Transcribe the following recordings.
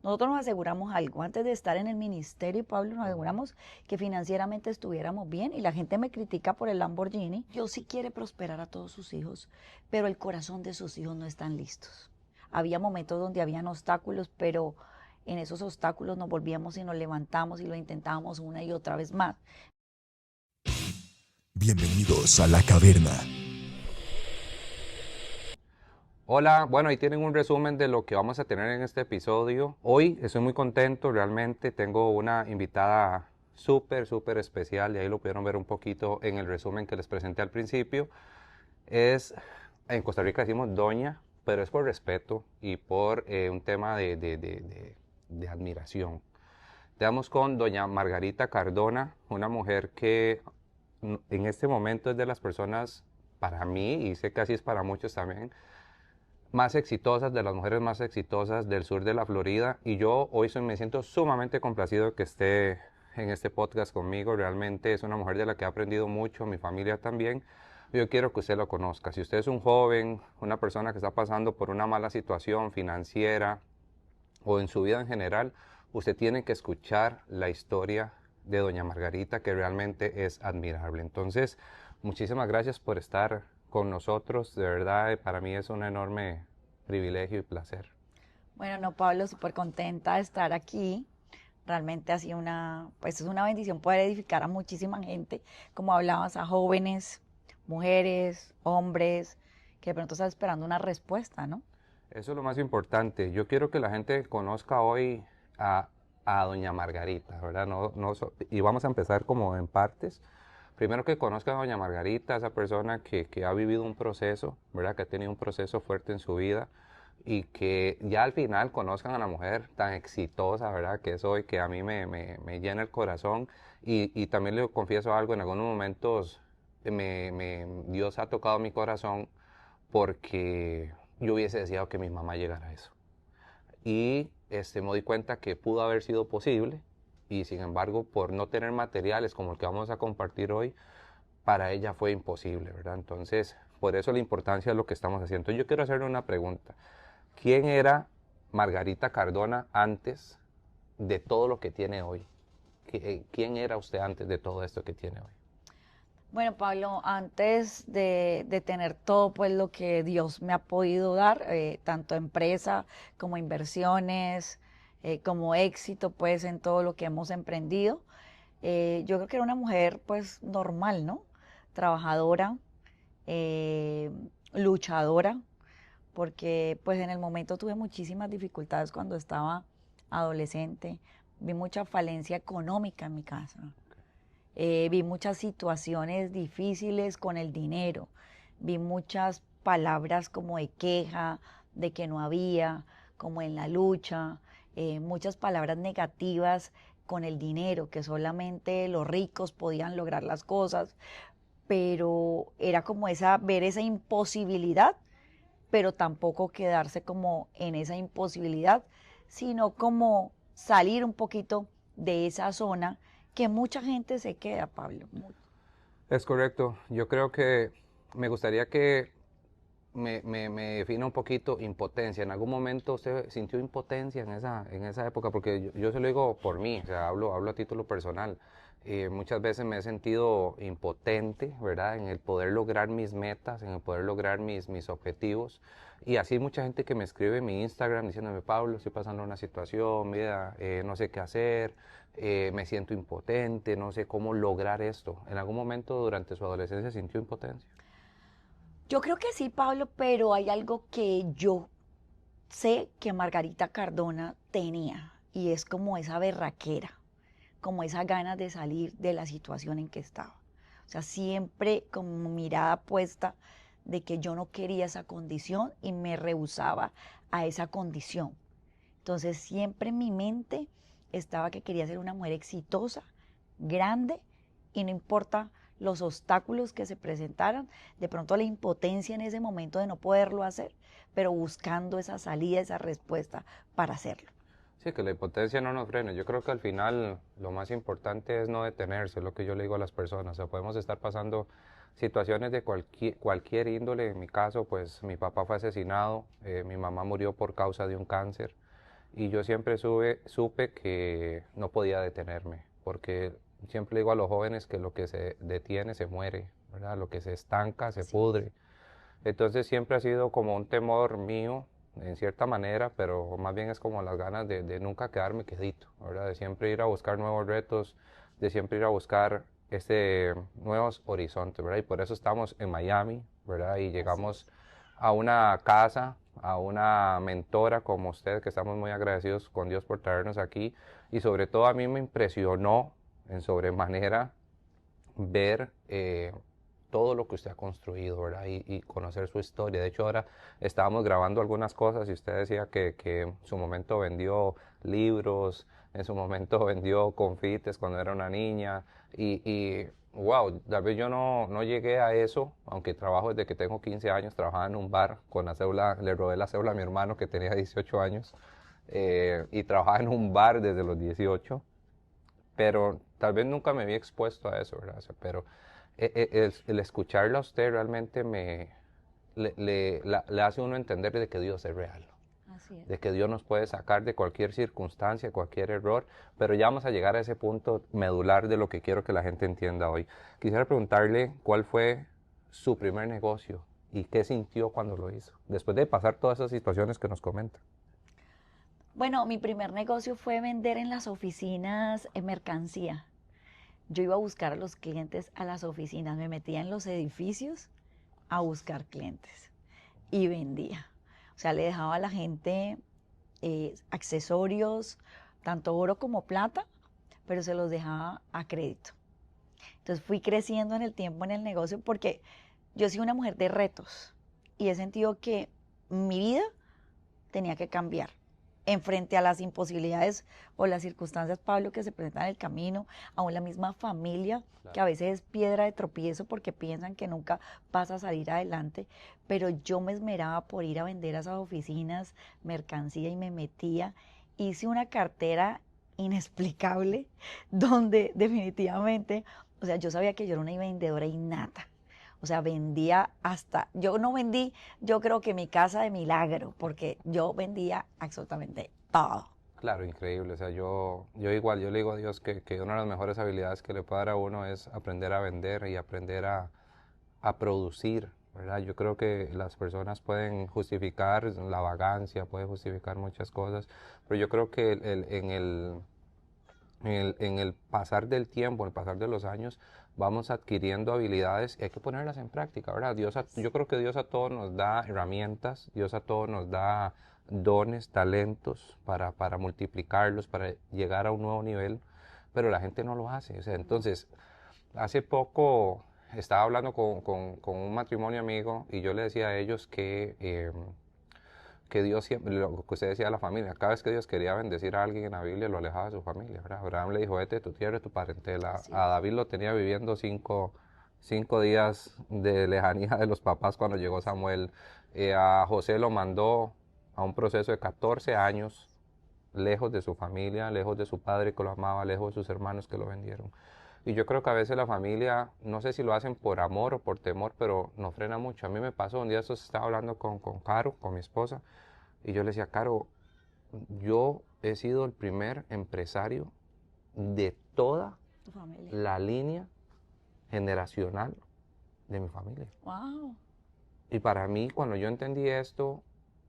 Nosotros nos aseguramos algo. Antes de estar en el ministerio, Pablo, nos aseguramos que financieramente estuviéramos bien y la gente me critica por el Lamborghini. Dios sí quiere prosperar a todos sus hijos, pero el corazón de sus hijos no están listos. Había momentos donde habían obstáculos, pero en esos obstáculos nos volvíamos y nos levantamos y lo intentábamos una y otra vez más. Bienvenidos a La Caverna. Hola, bueno, ahí tienen un resumen de lo que vamos a tener en este episodio. Hoy estoy muy contento, realmente tengo una invitada súper especial y ahí lo pudieron ver un poquito en el resumen que les presenté al principio. En Costa Rica decimos doña, pero es por respeto y por un tema de admiración. Estamos con doña Margarita Cardona, una mujer que en este momento es de las personas, para mí, y sé que así es para muchos también, más exitosas, de las mujeres más exitosas del sur de la Florida. Y yo hoy me siento sumamente complacido que esté en este podcast conmigo. Realmente es una mujer de la que he aprendido mucho, mi familia también. Yo quiero que usted lo conozca. Si usted es un joven, una persona que está pasando por una mala situación financiera o en su vida en general, usted tiene que escuchar la historia de doña Margarita, que realmente es admirable. Entonces, muchísimas gracias por estar con nosotros. De verdad, para mí es un enorme privilegio y placer. Bueno, no, Pablo, súper contenta de estar aquí. Realmente ha sido pues es una bendición poder edificar a muchísima gente, como hablabas, a jóvenes, mujeres, hombres, que de pronto están esperando una respuesta, ¿no? Eso es lo más importante. Yo quiero que la gente conozca hoy a, a doña Margarita, ¿verdad? Y vamos a empezar como en partes. Primero que conozca a doña Margarita, esa persona que ha vivido un proceso, ¿verdad? Que ha tenido un proceso fuerte en su vida y que ya al final conozcan a la mujer tan exitosa, ¿verdad? Que es hoy, que a mí me llena el corazón. Y también le confieso algo, en algunos momentos Dios ha tocado mi corazón porque yo hubiese deseado que mi mamá llegara a eso. Y me di cuenta que pudo haber sido posible y sin embargo por no tener materiales como el que vamos a compartir hoy, para ella fue imposible, ¿verdad? Entonces, por eso la importancia de lo que estamos haciendo. Yo quiero hacerle una pregunta. ¿Quién era Margarita Cardona antes de todo lo que tiene hoy? ¿Quién era usted antes de todo esto que tiene hoy? Bueno, Pablo, antes de tener todo pues lo que Dios me ha podido dar, tanto empresa como inversiones, como éxito pues en todo lo que hemos emprendido, yo creo que era una mujer pues normal, ¿no? Trabajadora, eh, luchadora, porque pues en el momento tuve muchísimas dificultades cuando estaba adolescente, vi mucha falencia económica en mi casa, vi muchas situaciones difíciles con el dinero, vi muchas palabras como de queja, de que no había, como en la lucha, muchas palabras negativas con el dinero, que solamente los ricos podían lograr las cosas, pero era como ver esa imposibilidad, pero tampoco quedarse como en esa imposibilidad, sino como salir un poquito de esa zona que mucha gente se queda, Pablo. Es correcto. Yo creo que me gustaría que me defina un poquito impotencia. ¿En algún momento usted sintió impotencia en esa época? Porque yo se lo digo por mí, o sea, hablo a título personal. Muchas veces me he sentido impotente, ¿verdad? En el poder lograr mis metas, en el poder lograr mis objetivos. Y así mucha gente que me escribe en mi Instagram diciéndome, Pablo, estoy pasando una situación, mira, no sé qué hacer, me siento impotente, no sé cómo lograr esto. ¿En algún momento durante su adolescencia sintió impotencia? Yo creo que sí, Pablo, pero hay algo que yo sé que Margarita Cardona tenía y es como esa berraquera, como esa ganas de salir de la situación en que estaba. O sea, siempre como mirada puesta de que yo no quería esa condición y me rehusaba a esa condición. Entonces siempre en mi mente estaba que quería ser una mujer exitosa, grande, y no importa los obstáculos que se presentaran, de pronto la impotencia en ese momento de no poderlo hacer, pero buscando esa salida, esa respuesta para hacerlo. Sí, que la impotencia no nos frene. Yo creo que al final lo más importante es no detenerse, es lo que yo le digo a las personas. O sea, podemos estar pasando situaciones de cualquier índole. En mi caso, pues mi papá fue asesinado, mi mamá murió por causa de un cáncer y yo siempre supe que no podía detenerme, porque siempre digo a los jóvenes que lo que se detiene se muere, ¿verdad? Lo que se estanca se Sí. pudre. Entonces siempre ha sido como un temor mío, en cierta manera, pero más bien es como las ganas de nunca quedarme quedito, ¿verdad? De siempre ir a buscar nuevos retos, de siempre ir a buscar nuevos horizontes, ¿verdad? Y por eso estamos en Miami, ¿verdad? Y Así llegamos es. a una casa, a una mentora como usted, que estamos muy agradecidos con Dios por traernos aquí. Y sobre todo a mí me impresionó en sobremanera ver todo lo que usted ha construido, ¿verdad? Y conocer su historia. De hecho, ahora estábamos grabando algunas cosas y usted decía que en su momento vendió libros, en su momento vendió confites cuando era una niña wow, tal vez yo no llegué a eso, aunque trabajo desde que tengo 15 años, trabajaba en un bar con la cédula, le robé la cédula a mi hermano que tenía 18 años y trabajaba en un bar desde los 18, pero tal vez nunca me había expuesto a eso, ¿verdad? O sea, pero el escucharla a usted realmente le hace a uno entender de que Dios es real, Así es. de que Dios nos puede sacar de cualquier circunstancia, cualquier error, pero ya vamos a llegar a ese punto medular de lo que quiero que la gente entienda hoy. Quisiera preguntarle cuál fue su primer negocio y qué sintió cuando lo hizo, después de pasar todas esas situaciones que nos comenta. Bueno, mi primer negocio fue vender en las oficinas mercancía. Yo iba a buscar a los clientes a las oficinas, me metía en los edificios a buscar clientes y vendía. O sea, le dejaba a la gente accesorios, tanto oro como plata, pero se los dejaba a crédito. Entonces fui creciendo en el tiempo en el negocio porque yo soy una mujer de retos y he sentido que mi vida tenía que cambiar en frente a las imposibilidades o las circunstancias, Pablo, que se presentan en el camino, aún la misma familia, que a veces es piedra de tropiezo porque piensan que nunca vas a salir adelante, pero yo me esmeraba por ir a vender a esas oficinas mercancía y me metía, hice una cartera inexplicable donde definitivamente, o sea, yo sabía que yo era una vendedora innata. O sea, vendía hasta, yo no vendí, yo creo que mi casa de milagro, porque yo vendía absolutamente todo. Claro, increíble. O sea, yo igual, yo le digo a Dios que una de las mejores habilidades que le puede dar a uno es aprender a vender y aprender a producir, ¿verdad? Yo creo que las personas pueden justificar la vagancia, pueden justificar muchas cosas, pero yo creo que en el pasar del tiempo, en el pasar de los años, vamos adquiriendo habilidades y hay que ponerlas en práctica, ¿verdad? Yo creo que Dios a todos nos da herramientas, Dios a todos nos da dones, talentos para multiplicarlos, para llegar a un nuevo nivel, pero la gente no lo hace. O sea, entonces, hace poco estaba hablando con un matrimonio amigo y yo le decía a ellos que Dios siempre, lo que usted decía a la familia, cada vez que Dios quería bendecir a alguien en la Biblia, lo alejaba de su familia, ¿verdad? Abraham le dijo, vete de tu tierra y tu parentela. Así A es. David lo tenía viviendo cinco días de lejanía de los papás cuando llegó Samuel. A José lo mandó a un proceso de 14 años, lejos de su familia, lejos de su padre que lo amaba, lejos de sus hermanos que lo vendieron. Y yo creo que a veces la familia, no sé si lo hacen por amor o por temor, pero nos frena mucho. A mí me pasó, un día esto estaba hablando con Caro, con mi esposa, y yo le decía, Caro, yo he sido el primer empresario de toda Tu familia. la línea generacional de mi familia. Wow. Y para mí, cuando yo entendí esto,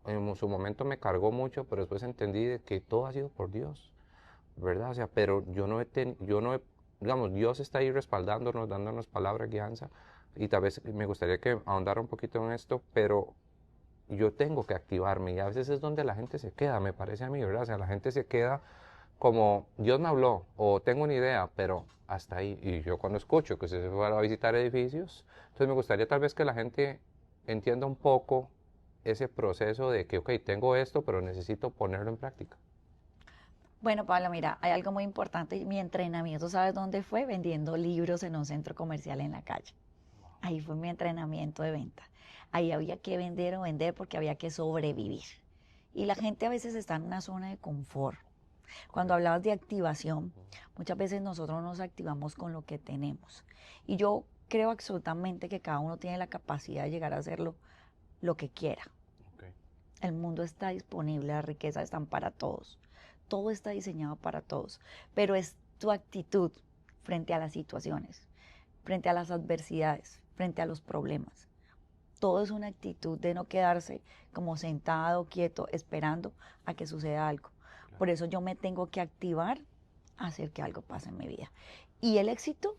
en su momento me cargó mucho, pero después entendí de que todo ha sido por Dios, ¿verdad? O sea, pero digamos, Dios está ahí respaldándonos, dándonos palabra, guianza, y tal vez me gustaría que ahondara un poquito en esto, pero yo tengo que activarme y a veces es donde la gente se queda, me parece a mí, ¿verdad? O sea, la gente se queda como, Dios me habló o tengo una idea, pero hasta ahí. Y yo cuando escucho que usted se fue a visitar edificios, entonces me gustaría tal vez que la gente entienda un poco ese proceso de que, ok, tengo esto, pero necesito ponerlo en práctica. Bueno, Pablo, mira, hay algo muy importante. Mi entrenamiento, ¿sabes dónde fue? Vendiendo libros en un centro comercial en la calle. Ahí fue mi entrenamiento de venta. Ahí había que vender o vender porque había que sobrevivir. Y la gente a veces está en una zona de confort. Cuando Correcto. hablabas de activación, muchas veces nosotros nos activamos con lo que tenemos. Y yo creo absolutamente que cada uno tiene la capacidad de llegar a hacerlo lo que quiera. Ok. El mundo está disponible, las riquezas están para todos. Todo está diseñado para todos, pero es tu actitud frente a las situaciones, frente a las adversidades, frente a los problemas. Todo es una actitud de no quedarse como sentado, quieto, esperando a que suceda algo. Por eso yo me tengo que activar a hacer que algo pase en mi vida. Y el éxito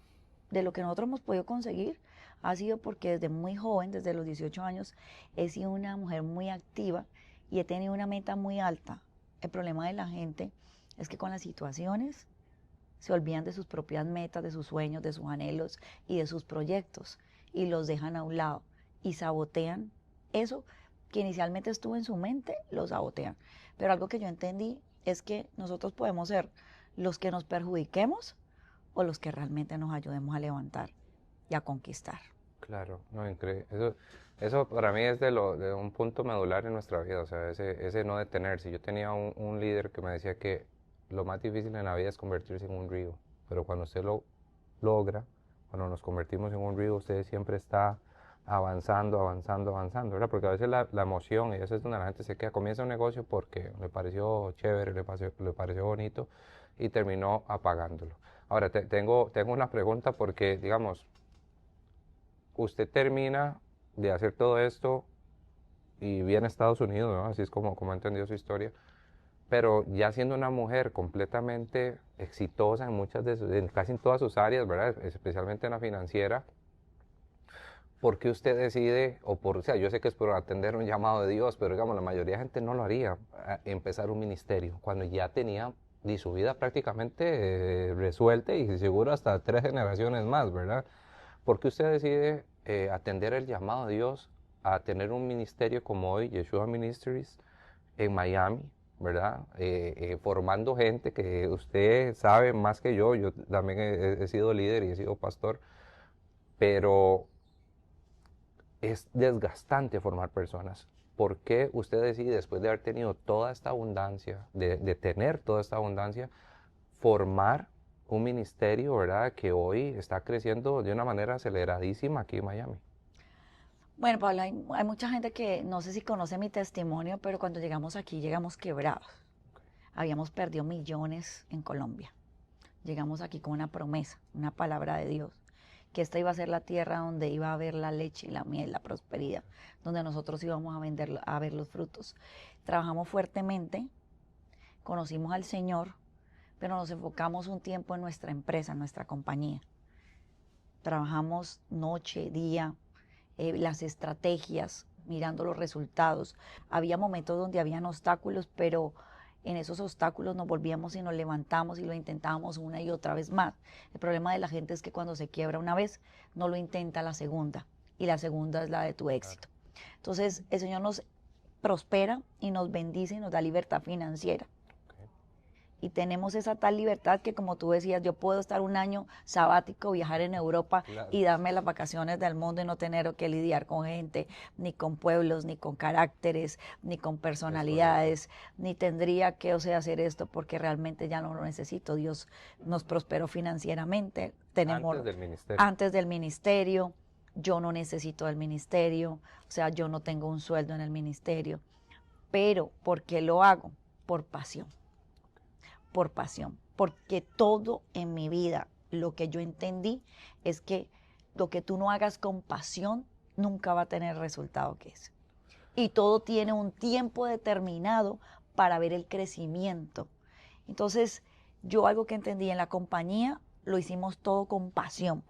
de lo que nosotros hemos podido conseguir ha sido porque desde muy joven, desde los 18 años, he sido una mujer muy activa y he tenido una meta muy alta. El problema de la gente es que con las situaciones se olvidan de sus propias metas, de sus sueños, de sus anhelos y de sus proyectos y los dejan a un lado y sabotean eso que inicialmente estuvo en su mente, lo sabotean. Pero algo que yo entendí es que nosotros podemos ser los que nos perjudiquemos o los que realmente nos ayudemos a levantar y a conquistar. Claro, no, increíble. Eso para mí es de un punto medular en nuestra vida, o sea, ese no detenerse. Yo tenía un líder que me decía que lo más difícil en la vida es convertirse en un río, pero cuando usted lo logra, cuando nos convertimos en un río, usted siempre está avanzando, avanzando, avanzando, ¿verdad? Porque a veces la emoción, y eso es donde la gente se queda, comienza un negocio porque le pareció chévere, le pareció bonito y terminó apagándolo. Ahora, tengo una pregunta porque, digamos, usted termina de hacer todo esto y viene a Estados Unidos, ¿no? Así es como he entendido su historia, pero ya siendo una mujer completamente exitosa en casi en todas sus áreas, ¿verdad? Especialmente en la financiera, ¿por qué usted decide, o sea, yo sé que es por atender un llamado de Dios, pero digamos, la mayoría de gente no lo haría, empezar un ministerio, cuando ya tenía su vida prácticamente resuelta y seguro hasta 3 generaciones más, ¿verdad? ¿Por qué usted decide atender el llamado de Dios a tener un ministerio como hoy, Yeshua Ministries, en Miami, ¿verdad? Formando gente que usted sabe más que yo también he sido líder y he sido pastor, pero es desgastante formar personas. ¿Por qué usted decide, después de haber tenido toda esta abundancia, de tener toda esta abundancia, formar un ministerio, ¿verdad? Que hoy está creciendo de una manera aceleradísima aquí en Miami. Bueno, Pablo, hay mucha gente que no sé si conoce mi testimonio, pero cuando llegamos aquí llegamos quebrados. Habíamos perdido millones en Colombia. Llegamos aquí con una promesa, una palabra de Dios, que esta iba a ser la tierra donde iba a haber la leche y la miel, la prosperidad, donde nosotros íbamos a ver los frutos. Trabajamos fuertemente, conocimos al Señor, pero nos enfocamos un tiempo en nuestra empresa, en nuestra compañía. Trabajamos noche, día, las estrategias, mirando los resultados. Había momentos donde habían obstáculos, pero en esos obstáculos nos volvíamos y nos levantamos y lo intentábamos una y otra vez más. El problema de la gente es que cuando se quiebra una vez, no lo intenta la segunda, y la segunda es la de tu éxito. Entonces, el Señor nos prospera y nos bendice y nos da libertad financiera. Y tenemos esa tal libertad que, como tú decías, yo puedo estar un año sabático, viajar en Europa Claro. y darme las vacaciones del mundo y no tener que lidiar con gente, ni con pueblos, ni con caracteres, ni con personalidades, ni tendría que, o sea, hacer esto porque realmente ya no lo necesito. Dios nos prosperó financieramente. Tenemos Antes del ministerio. antes del ministerio, yo no necesito del ministerio, o sea, yo no tengo un sueldo en el ministerio, pero ¿por qué lo hago? Por pasión. Por pasión, porque todo en mi vida, lo que yo entendí es que lo que tú no hagas con pasión nunca va a tener el resultado que es. Y todo tiene un tiempo determinado para ver el crecimiento. Entonces, yo algo que entendí en la compañía, lo hicimos todo con pasión.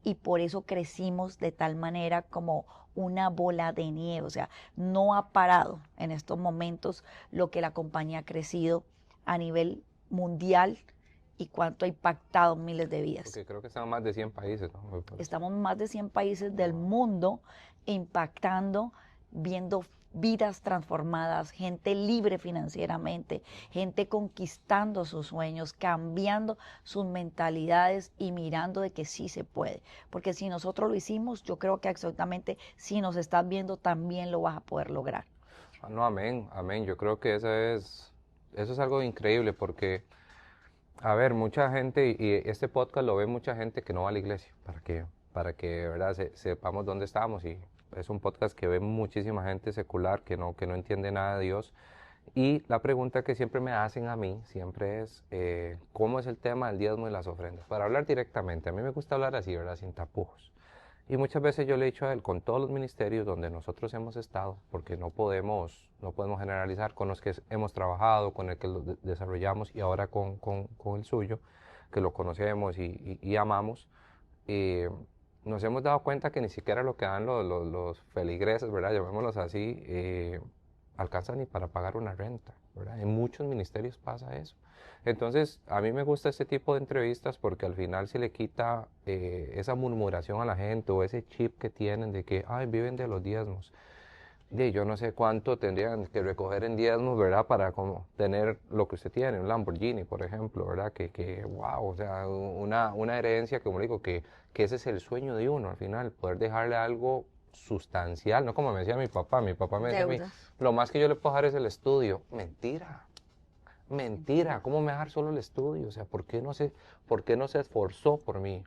Y por eso crecimos de tal manera como una bola de nieve. O sea, no ha parado en estos momentos lo que la compañía ha crecido a nivel mundial y cuánto ha impactado miles de vidas. Porque creo que están más de 100 países, ¿no? Estamos en más de 100 países del mundo impactando, viendo vidas transformadas, gente libre financieramente, gente conquistando sus sueños, cambiando sus mentalidades y mirando de que sí se puede. Porque si nosotros lo hicimos, yo creo que absolutamente si nos estás viendo también lo vas a poder lograr. No, amén, amén. Yo creo que eso es algo increíble porque, a ver, mucha gente, y este podcast lo ve mucha gente que no va a la iglesia, para que ¿verdad? Sepamos dónde estamos es un podcast que ve muchísima gente secular que no entiende nada de Dios. Y la pregunta que siempre me hacen a mí, siempre es, ¿cómo es el tema del diezmo y las ofrendas? Para hablar directamente, a mí me gusta hablar así, ¿verdad? Sin tapujos. Y muchas veces yo le he dicho a él, con todos los ministerios donde nosotros hemos estado, porque no podemos generalizar, con los que hemos trabajado, con el que lo desarrollamos y ahora con el suyo, que lo conocemos y amamos, eh, nos hemos dado cuenta que ni siquiera lo que dan los feligreses, ¿verdad? Llamémoslos así, alcanza ni para pagar una renta, ¿verdad? En muchos ministerios pasa eso. Entonces, a mí me gusta este tipo de entrevistas porque al final se le quita esa murmuración a la gente o ese chip que tienen de que, ay, viven de los diezmos. Y yo no sé cuánto tendrían que recoger en diezmos, ¿verdad? Para como tener lo que usted tiene, un Lamborghini, por ejemplo, ¿verdad? Wow, o sea, una herencia, como le digo, que ese es el sueño de uno al final, poder dejarle algo sustancial, no como me decía mi papá me decía a mí, Deudas. lo más que yo le puedo dejar es el estudio. Mentira, mentira, ¿cómo me dejar solo el estudio? O sea, ¿por qué no se esforzó por mí?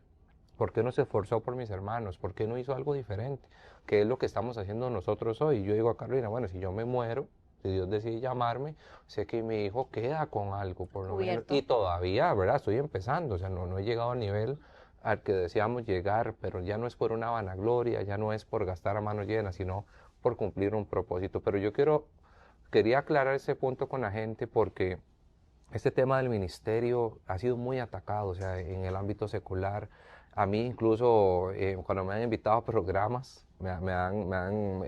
¿Por qué no se esforzó por mis hermanos? ¿Por qué no hizo algo diferente? ¿Qué es lo que estamos haciendo nosotros hoy? Yo digo a Carolina, bueno, si yo me muero, si Dios decide llamarme, sé que mi hijo queda con algo, por lo menos. Cubierto. Y todavía, ¿verdad? Estoy empezando, o sea, no he llegado al nivel al que deseamos llegar, pero ya no es por una vanagloria, ya no es por gastar a manos llenas, sino por cumplir un propósito. Pero quería aclarar ese punto con la gente porque este tema del ministerio ha sido muy atacado, o sea, en el ámbito secular. A mí incluso cuando me han invitado a programas,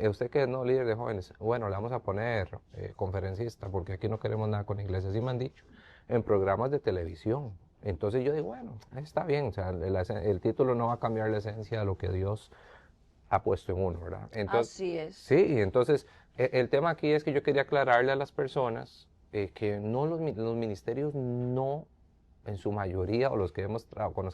usted que es no líder de jóvenes, bueno, le vamos a poner conferencista porque aquí no queremos nada con iglesias, así me han dicho, en programas de televisión. Entonces yo digo, bueno, está bien, o sea, el título no va a cambiar la esencia de lo que Dios ha puesto en uno, ¿verdad? Entonces, Así es. sí, entonces el tema aquí es que yo quería aclararle a las personas que no los ministerios no, en su mayoría, o con los que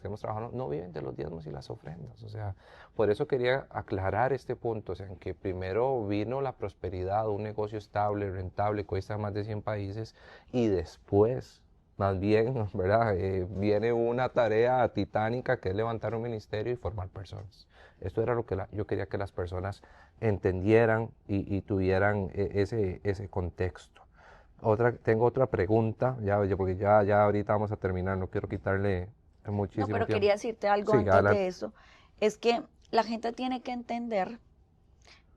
hemos trabajado, no viven de los diezmos y las ofrendas. O sea, por eso quería aclarar este punto, o sea, en que primero vino la prosperidad, un negocio estable, rentable, cuesta en más de 100 países, y después, más bien, ¿verdad? Viene una tarea titánica que es levantar un ministerio y formar personas. Esto era lo que yo quería que las personas entendieran y tuvieran ese contexto. Tengo otra pregunta, porque ya ahorita vamos a terminar, no quiero quitarle No, muchísimo pero tiempo. quería decirte algo Sí, antes adelante. de eso. Es que la gente tiene que entender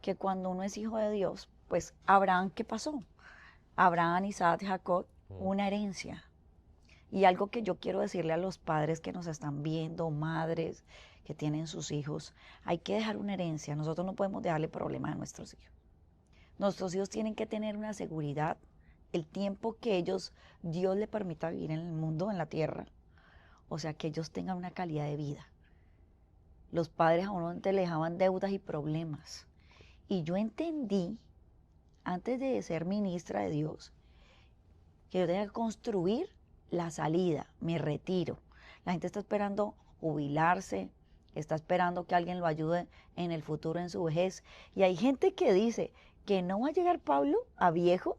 que cuando uno es hijo de Dios, pues Abraham, ¿qué pasó? Abraham, Isaac, Jacob, una herencia. Y algo que yo quiero decirle a los padres que nos están viendo, madres que tienen sus hijos, hay que dejar una herencia. Nosotros no podemos dejarle problemas a nuestros hijos. Nuestros hijos tienen que tener una seguridad, el tiempo que Dios le permita vivir en el mundo, en la tierra. O sea, que ellos tengan una calidad de vida. Los padres a uno antes le dejaban deudas y problemas. Y yo entendí, antes de ser ministra de Dios, que yo tenía que construir la salida, mi retiro. La gente está esperando jubilarse, está esperando que alguien lo ayude en el futuro, en su vejez. Y hay gente que dice que no va a llegar Pablo a viejo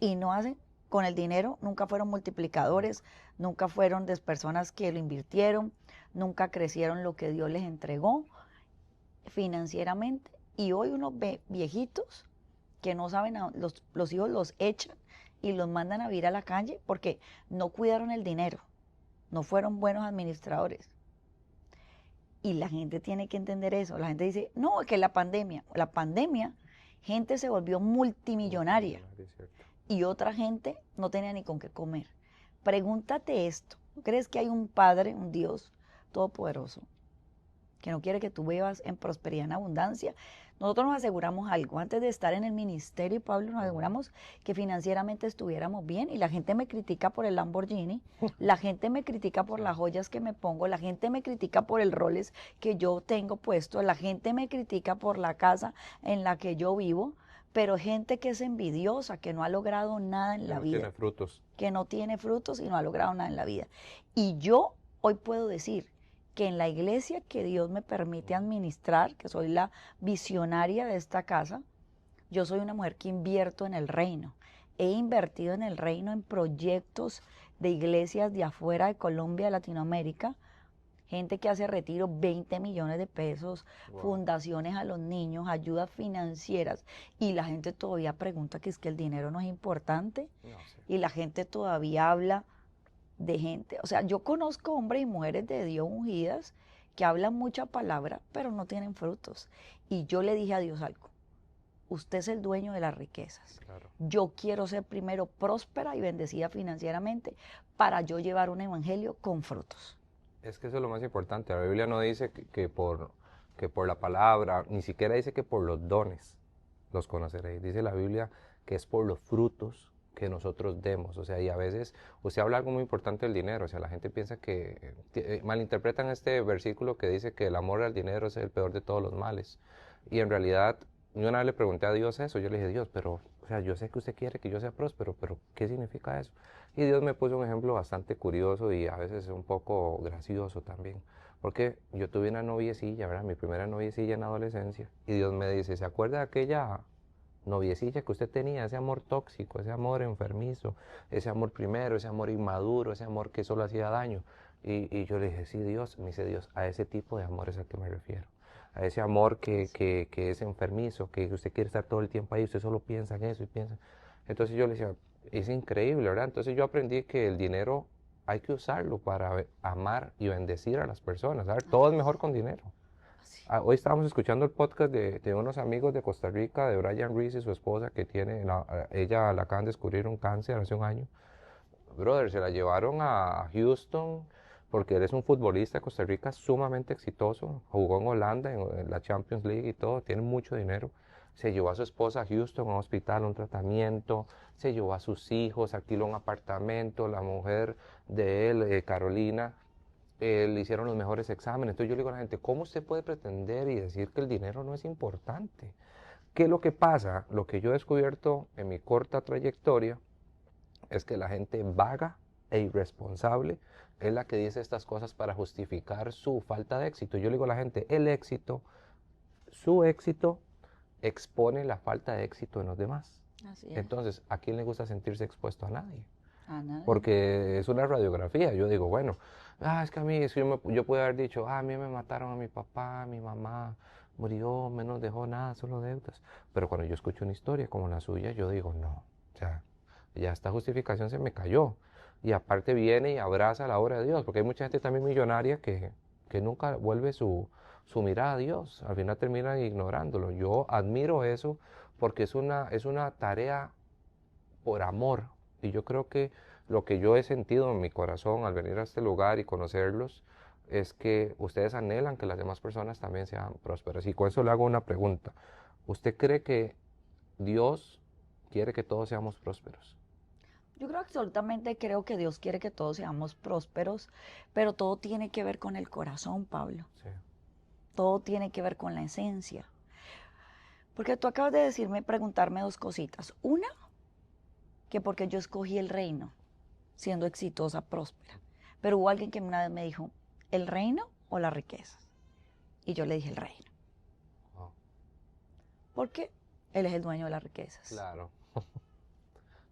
y no hacen con el dinero, nunca fueron multiplicadores, nunca fueron de personas que lo invirtieron, nunca crecieron lo que Dios les entregó financieramente. Y hoy uno ve viejitos que no saben, los hijos los echan y los mandan a vivir a la calle porque no cuidaron el dinero, no fueron buenos administradores. Y la gente tiene que entender eso. La gente dice, no, que la pandemia, gente se volvió multimillonaria y otra gente no tenía ni con qué comer. Pregúntate esto, ¿no crees que hay un Padre, un Dios todopoderoso, que no quiere que tú vivas en prosperidad, en abundancia? Nosotros nos aseguramos algo, antes de estar en el ministerio, Pablo, nos aseguramos que financieramente estuviéramos bien, y la gente me critica por el Lamborghini, la gente me critica por las joyas que me pongo, la gente me critica por el Rolex que yo tengo puesto, la gente me critica por la casa en la que yo vivo, pero gente que es envidiosa, que no ha logrado nada en la vida, Tiene frutos. que no tiene frutos y no ha logrado nada en la vida. Y yo hoy puedo decir que en la iglesia que Dios me permite administrar, que soy la visionaria de esta casa, yo soy una mujer que invierto en el reino. He invertido en el reino en proyectos de iglesias de afuera de Colombia, de Latinoamérica, gente que hace retiro 20 millones de pesos, Wow. fundaciones a los niños, ayudas financieras, y la gente todavía pregunta que es que el dinero no es importante, No sé. y la gente todavía habla de gente, o sea, yo conozco hombres y mujeres de Dios ungidas que hablan mucha palabra, pero no tienen frutos. Y yo le dije a Dios algo: usted es el dueño de las riquezas. Claro. Yo quiero ser primero próspera y bendecida financieramente para yo llevar un evangelio con frutos. Es que eso es lo más importante. La Biblia no dice que por la palabra, ni siquiera dice que por los dones los conoceréis. Dice la Biblia que es por los frutos que nosotros demos. O sea, y a veces usted habla algo muy importante del dinero. O sea, la gente piensa que malinterpretan este versículo que dice que el amor al dinero es el peor de todos los males. Y en realidad, yo una vez le pregunté a Dios eso. Yo le dije: Dios, pero, o sea, yo sé que usted quiere que yo sea próspero, pero ¿qué significa eso? Y Dios me puso un ejemplo bastante curioso y a veces un poco gracioso también. Porque yo tuve una noviecilla, ¿verdad? Mi primera noviecilla en la adolescencia. Y Dios me dice: ¿se acuerda de aquella noviecilla que usted tenía? Ese amor tóxico, ese amor enfermizo, ese amor primero, ese amor inmaduro, ese amor que solo hacía daño. Y yo le dije: sí, Dios. Me dice Dios: a ese tipo de amor es al que me refiero. A ese amor que es enfermizo, que usted quiere estar todo el tiempo ahí, usted solo piensa en eso y piensa. Entonces yo le decía: es increíble, ¿verdad? Entonces yo aprendí que el dinero hay que usarlo para amar y bendecir a las personas. ¿Sabes? Todo es mejor con dinero. Así. Hoy estábamos escuchando el podcast de unos amigos de Costa Rica, de Brian Reese y su esposa, que tiene, ella la acaban de descubrir un cáncer hace un año. Brother, se la llevaron a Houston porque él es un futbolista de Costa Rica sumamente exitoso. Jugó en Holanda, en la Champions League y todo, tiene mucho dinero. Se llevó a su esposa a Houston, a un hospital, a un tratamiento. Se llevó a sus hijos, alquiló un apartamento. La mujer de él, Carolina, le hicieron los mejores exámenes. Entonces yo le digo a la gente: ¿cómo usted puede pretender y decir que el dinero no es importante? ¿Qué es lo que pasa? Lo que yo he descubierto en mi corta trayectoria es que la gente vaga e irresponsable es la que dice estas cosas para justificar su falta de éxito. Yo le digo a la gente: el éxito, su éxito, expone la falta de éxito en los demás. Así es. Entonces, ¿a quién le gusta sentirse expuesto? A nadie. A nadie. Porque es una radiografía. Yo digo, bueno, es que a mí, es que yo puedo haber dicho: a mí me mataron a mi papá, a mi mamá murió, me no dejó nada, solo deudas. Pero cuando yo escucho una historia como la suya, yo digo: no, o sea, ya esta justificación se me cayó. Y aparte viene y abraza la obra de Dios, porque hay mucha gente también millonaria que nunca vuelve su mirada a Dios, al final terminan ignorándolo. Yo admiro eso porque es una tarea por amor. Y yo creo que lo que yo he sentido en mi corazón al venir a este lugar y conocerlos es que ustedes anhelan que las demás personas también sean prósperas. Y con eso le hago una pregunta. ¿Usted cree que Dios quiere que todos seamos prósperos? Yo creo absolutamente, creo que Dios quiere que todos seamos prósperos, pero todo tiene que ver con el corazón, Pablo. Sí. Todo tiene que ver con la esencia. Porque tú acabas de decirme, preguntarme dos cositas. Una, que porque yo escogí el reino, siendo exitosa, próspera. Pero hubo alguien que una vez me dijo: ¿el reino o las riquezas? Y yo le dije: el reino. Oh, Porque Él es el dueño de las riquezas. claro.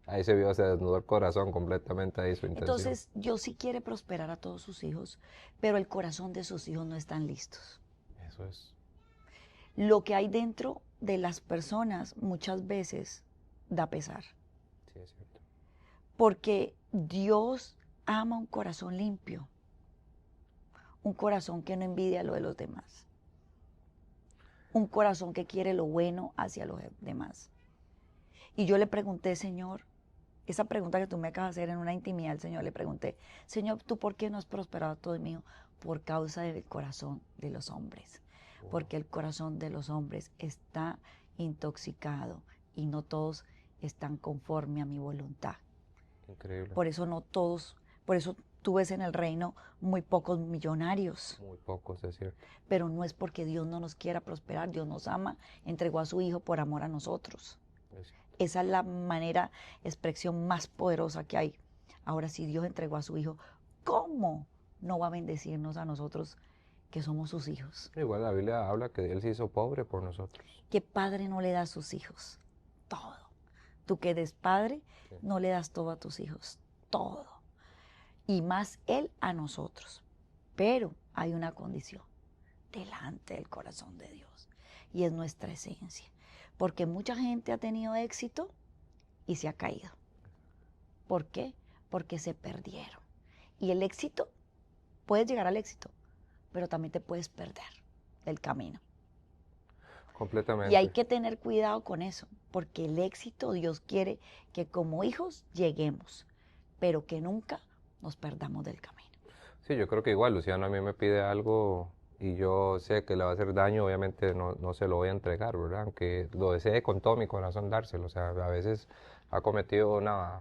Ahí se vio, se desnudó el corazón completamente ahí su intención. Entonces, Dios sí quiere prosperar a todos sus hijos, pero el corazón de sus hijos no están listos. Eso es. Lo que hay dentro de las personas muchas veces da pesar, Sí, es cierto. porque Dios ama un corazón limpio, un corazón que no envidia lo de los demás, un corazón que quiere lo bueno hacia los demás. Y yo le pregunté: Señor, esa pregunta que tú me acabas de hacer en una intimidad al Señor, le pregunté: Señor, ¿tú por qué no has prosperado a todo mío? Por causa del corazón de los hombres. Wow. Porque el corazón de los hombres está intoxicado y no todos están conforme a mi voluntad. Increíble. Por eso no todos, por eso tú ves en el reino muy pocos millonarios. Muy pocos, es cierto. Pero no es porque Dios no nos quiera prosperar, Dios nos ama, entregó a su Hijo por amor a nosotros. Es cierto. Esa es la manera, expresión más poderosa que hay. Ahora, si Dios entregó a su Hijo, ¿cómo no va a bendecirnos a nosotros que somos sus hijos? Igual la Biblia habla que Él se hizo pobre por nosotros. ¿Qué padre no le da a sus hijos? Todo. Tú que eres padre, Sí. no le das todo a tus hijos. Todo. Y más Él a nosotros. Pero hay una condición delante del corazón de Dios y es nuestra esencia. Porque mucha gente ha tenido éxito y se ha caído. ¿Por qué? Porque se perdieron. Y el éxito, puedes llegar al éxito, pero también te puedes perder del camino. Completamente. Y hay que tener cuidado con eso, porque el éxito Dios quiere que como hijos lleguemos, pero que nunca nos perdamos del camino. Sí, yo creo que igual Luciano a mí me pide algo y yo sé que le va a hacer daño, obviamente no se lo voy a entregar, ¿verdad? Aunque lo desee con todo mi corazón dárselo, o sea, a veces ha cometido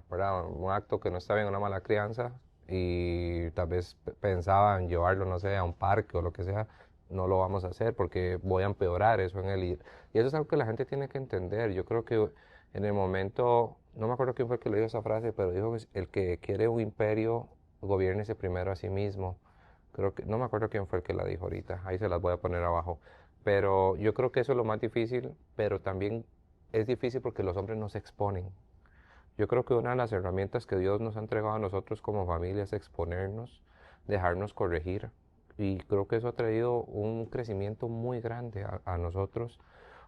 ¿verdad? Un acto que no está bien, una mala crianza y tal vez pensaba en llevarlo, no sé, a un parque o lo que sea, no lo vamos a hacer porque voy a empeorar eso en él y eso es algo que la gente tiene que entender. Yo creo que en el momento, no me acuerdo quién fue el que le dijo esa frase, pero dijo que el que quiere un imperio, gobiérnese primero a sí mismo. Creo que, no me acuerdo quién fue el que la dijo ahorita, ahí se las voy a poner abajo. Pero yo creo que eso es lo más difícil, pero también es difícil porque los hombres no se exponen. Yo creo que una de las herramientas que Dios nos ha entregado a nosotros como familia es exponernos, dejarnos corregir. Y creo que eso ha traído un crecimiento muy grande a nosotros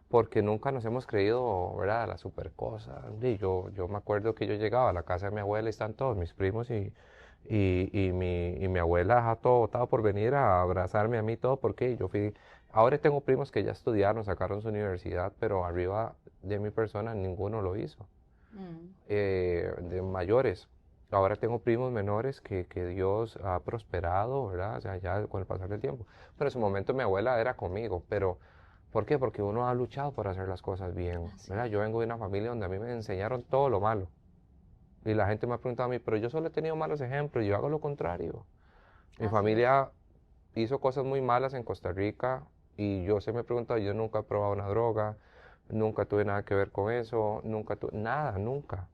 porque nunca nos hemos creído, ¿verdad?, la super cosa. Y yo me acuerdo que yo llegaba a la casa de mi abuela y están todos mis primos y mi abuela dejaba todo botado por venir a abrazarme a mí todo porque yo fui... Ahora tengo primos que ya estudiaron, sacaron su universidad, pero arriba de mi persona ninguno lo hizo, de mayores. Ahora tengo primos menores que Dios ha prosperado, ¿verdad? O sea, ya con el pasar del tiempo. Pero en su momento mi abuela era conmigo, pero ¿por qué? Porque uno ha luchado por hacer las cosas bien, Así ¿verdad? es. Yo vengo de una familia donde a mí me enseñaron todo lo malo. Y la gente me ha preguntado a mí, pero yo solo he tenido malos ejemplos, yo hago lo contrario. Mi Así es. familia hizo cosas muy malas en Costa Rica y yo se me he preguntado, yo nunca he probado una droga, nunca tuve nada que ver con eso, nunca tuve nada, nunca,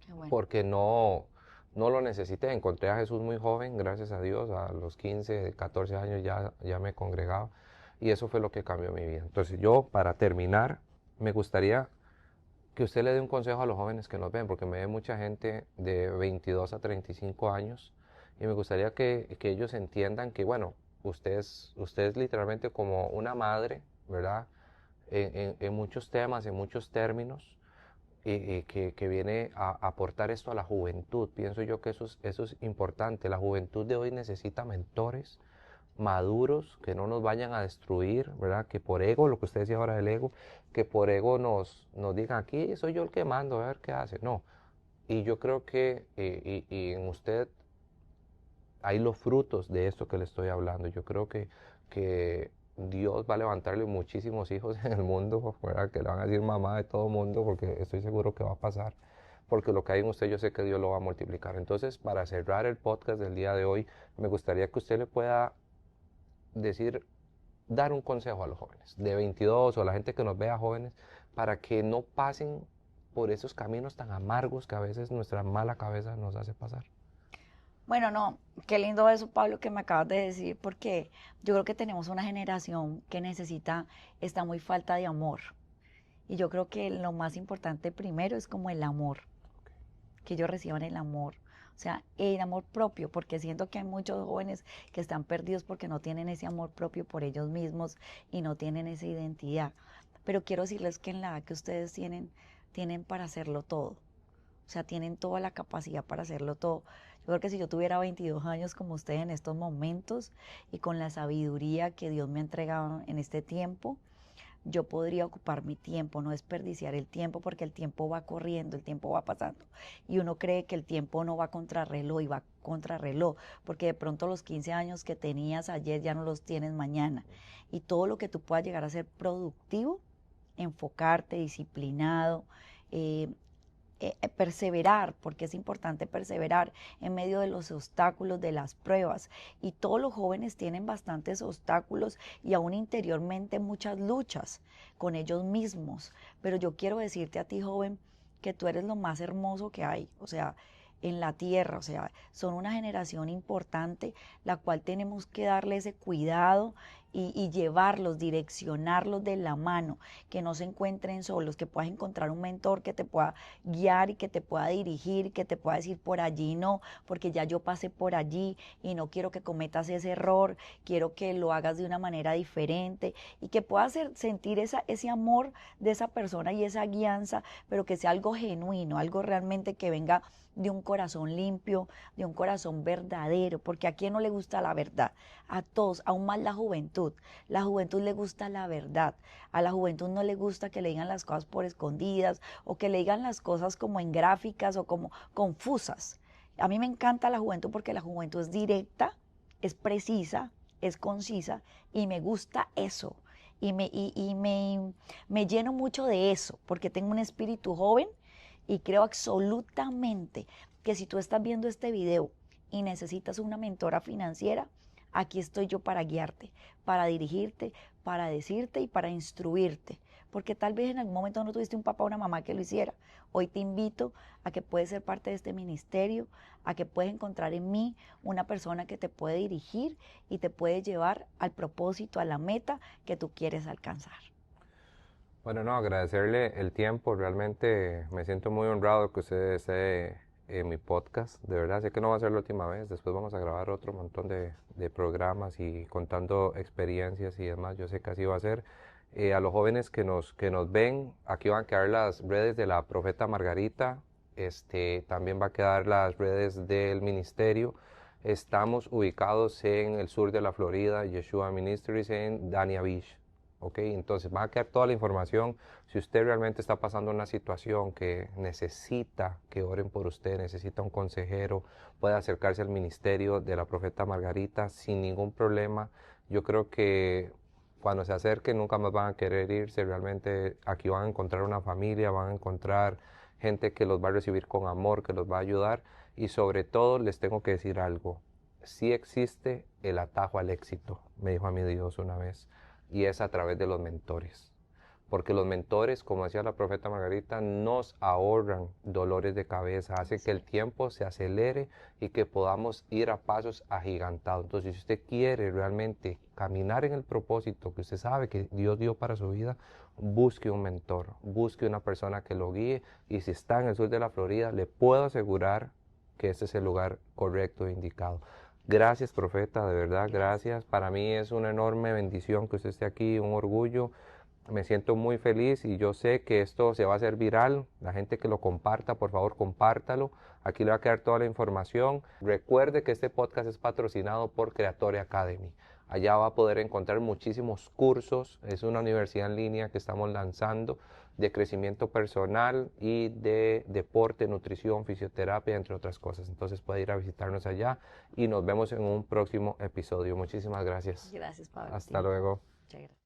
Qué bueno. porque no lo necesité. Encontré a Jesús muy joven, gracias a Dios, a los 15, 14 años ya me congregaba y eso fue lo que cambió mi vida. Entonces yo, para terminar, me gustaría que usted le dé un consejo a los jóvenes que nos ven, porque me ve mucha gente de 22 a 35 años y me gustaría que ellos entiendan que, bueno, usted es literalmente como una madre, ¿verdad? En muchos temas, en muchos términos, que viene a aportar esto a la juventud. Pienso yo que eso es importante. La juventud de hoy necesita mentores maduros, que no nos vayan a destruir, ¿verdad? Que por ego, lo que usted decía ahora del ego, que por ego nos digan, aquí soy yo el que mando, a ver qué hace. No. Y yo creo que y en usted hay los frutos de esto que le estoy hablando. Yo creo que Dios va a levantarle muchísimos hijos en el mundo, ¿verdad? Que le van a decir mamá de todo mundo, porque estoy seguro que va a pasar. Porque lo que hay en usted yo sé que Dios lo va a multiplicar. Entonces, para cerrar el podcast del día de hoy, me gustaría que usted le pueda decir, dar un consejo a los jóvenes de 22 o a la gente que nos vea jóvenes para que no pasen por esos caminos tan amargos que a veces nuestra mala cabeza nos hace pasar. Bueno, no, qué lindo eso, Pablo, que me acabas de decir, porque yo creo que tenemos una generación que necesita, está muy falta de amor. Y yo creo que lo más importante primero es como el amor, que ellos reciban el amor. O sea, el amor propio, porque siento que hay muchos jóvenes que están perdidos porque no tienen ese amor propio por ellos mismos y no tienen esa identidad. Pero quiero decirles que en la edad que ustedes tienen para hacerlo todo. O sea, tienen toda la capacidad para hacerlo todo. Yo creo que si yo tuviera 22 años como ustedes en estos momentos y con la sabiduría que Dios me ha entregado en este tiempo, yo podría ocupar mi tiempo, no desperdiciar el tiempo, porque el tiempo va corriendo, el tiempo va pasando. Y uno cree que el tiempo no va contra reloj y va contra reloj, porque de pronto los 15 años que tenías ayer ya no los tienes mañana. Y todo lo que tú puedas llegar a ser productivo, enfocarte, disciplinado, eh, perseverar, porque es importante perseverar en medio de los obstáculos, de las pruebas. Y todos los jóvenes tienen bastantes obstáculos y aún interiormente muchas luchas con ellos mismos. Pero yo quiero decirte a ti, joven, que tú eres lo más hermoso que hay, o sea, en la tierra. O sea, son una generación importante, la cual tenemos que darle ese cuidado y llevarlos, direccionarlos de la mano, que no se encuentren solos, que puedas encontrar un mentor que te pueda guiar y que te pueda dirigir, que te pueda decir por allí no, porque ya yo pasé por allí y no quiero que cometas ese error, quiero que lo hagas de una manera diferente y que puedas sentir ese amor de esa persona y esa guianza, pero que sea algo genuino, algo realmente que venga de un corazón limpio, de un corazón verdadero, porque a quién no le gusta la verdad, a todos, aún más la juventud le gusta la verdad, a la juventud no le gusta que le digan las cosas por escondidas o que le digan las cosas como en gráficas o como confusas. A mí me encanta la juventud porque la juventud es directa, es precisa, es concisa y me gusta eso y me lleno mucho de eso porque tengo un espíritu joven y creo absolutamente que si tú estás viendo este video y necesitas una mentora financiera, aquí estoy yo para guiarte, para dirigirte, para decirte y para instruirte. Porque tal vez en algún momento no tuviste un papá o una mamá que lo hiciera. Hoy te invito a que puedes ser parte de este ministerio, a que puedes encontrar en mí una persona que te puede dirigir y te puede llevar al propósito, a la meta que tú quieres alcanzar. Bueno, no, agradecerle el tiempo, realmente me siento muy honrado que usted esté en mi podcast, de verdad, sé que no va a ser la última vez, después vamos a grabar otro montón de programas y contando experiencias y demás, yo sé que así va a ser. A los jóvenes que nos ven, aquí van a quedar las redes de la Profeta Margarita, también va a quedar las redes del ministerio. Estamos ubicados en el sur de la Florida, Yeshua Ministries en Dania Beach. ¿Ok? Entonces va a quedar toda la información. Si usted realmente está pasando una situación que necesita que oren por usted, necesita un consejero, puede acercarse al ministerio de la Profeta Margarita sin ningún problema. Yo creo que cuando se acerquen nunca más van a querer irse. Realmente aquí van a encontrar una familia, van a encontrar gente que los va a recibir con amor, que los va a ayudar. Y sobre todo les tengo que decir algo. Sí existe el atajo al éxito, me dijo a mí Dios una vez, y es a través de los mentores. Porque los mentores, como decía la Profeta Margarita, nos ahorran dolores de cabeza, hace que el tiempo se acelere y que podamos ir a pasos agigantados. Entonces, si usted quiere realmente caminar en el propósito que usted sabe que Dios dio para su vida, busque un mentor, busque una persona que lo guíe. Y si está en el sur de la Florida, le puedo asegurar que este es el lugar correcto e indicado. Gracias, profeta, de verdad, gracias. Para mí es una enorme bendición que usted esté aquí, un orgullo. Me siento muy feliz y yo sé que esto se va a hacer viral. La gente que lo comparta, por favor, compártalo. Aquí le va a quedar toda la información. Recuerde que este podcast es patrocinado por Creatory Academy. Allá va a poder encontrar muchísimos cursos. Es una universidad en línea que estamos lanzando de crecimiento personal y de deporte, nutrición, fisioterapia, entre otras cosas. Entonces puede ir a visitarnos allá y nos vemos en un próximo episodio. Muchísimas gracias. Gracias, Pablo. Hasta luego. Muchas gracias.